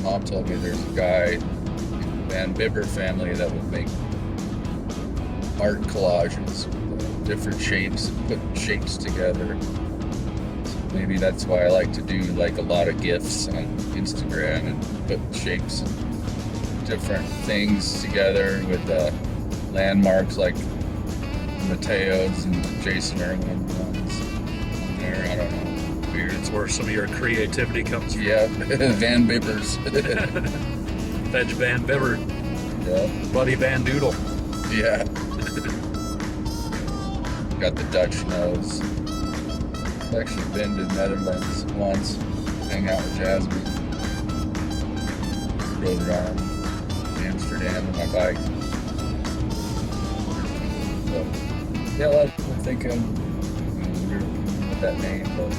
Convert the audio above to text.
mom told me there's a guy in the Vanbibber family that would make art collages with different shapes and put shapes together. So maybe that's why I like to do like a lot of GIFs on Instagram and put shapes and different things together with landmarks like Mateo's and Jason Irwin ones on there. I don't know. Weird. It's where some of your creativity comes from. Yeah, Vanbibbers. Ffej Vanbibber. Yeah. Buddy Van Doodle. Yeah. Got the Dutch nose. I've actually been to Netherlands once, hang out with Jasmine. Rode around Amsterdam on my bike. So, yeah, a lot of people think I'm weird with that name, but